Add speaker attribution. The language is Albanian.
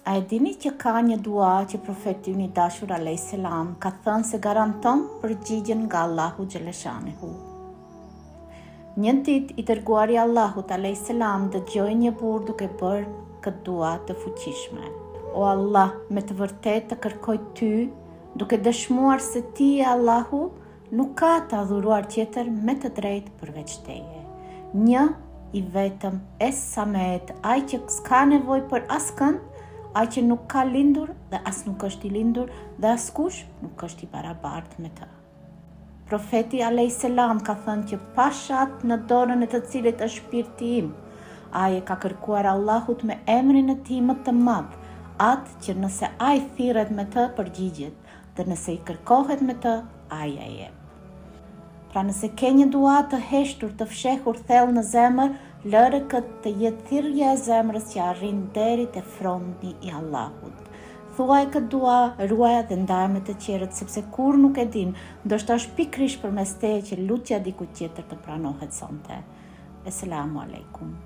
Speaker 1: A e dini që ka një dua që profeti i dashur alayhis salam ka thënë se garanton përgjigjen nga Allahu xhaleshanehu. Një ditë i dërguari Allahut alayhis salam dëgjoi një burr duke bërë këtë dua të fuqishme. O Allah, me të vërtetë të kërkoj ty, duke dëshmuar se ti e Allahu nuk ka të adhuruar tjetër me të drejtë përveç teje. Një i vetëm Es-Samed, ai që s'ka nevojë për askënd, ai që nuk ka lindur dhe as nuk është i lindur dhe askush nuk është i barabartë me të. Profeti alayhis salam ka thënë që pashat në dorën e të cilit është shpirti im, ai ka kërkuar Allahut me emrin e tij më të madh, atë që nëse ai thirret me të përgjigjet, dhe nëse i kërkohet me të, ai e jep. Pra nëse ke një dua të heshtur të fshehur thellë në zemër, lëre këtë të jetë thirrja e zemrës që arrin deri te frondi i Allahut. Thuaj këtë dua, ruaja dhe ndaj me të tjerët, sepse kur nuk e din, ndoshta është pikërisht përmes teje që lutja diku tjetër të pranohet sonte. Esselamu alaikum.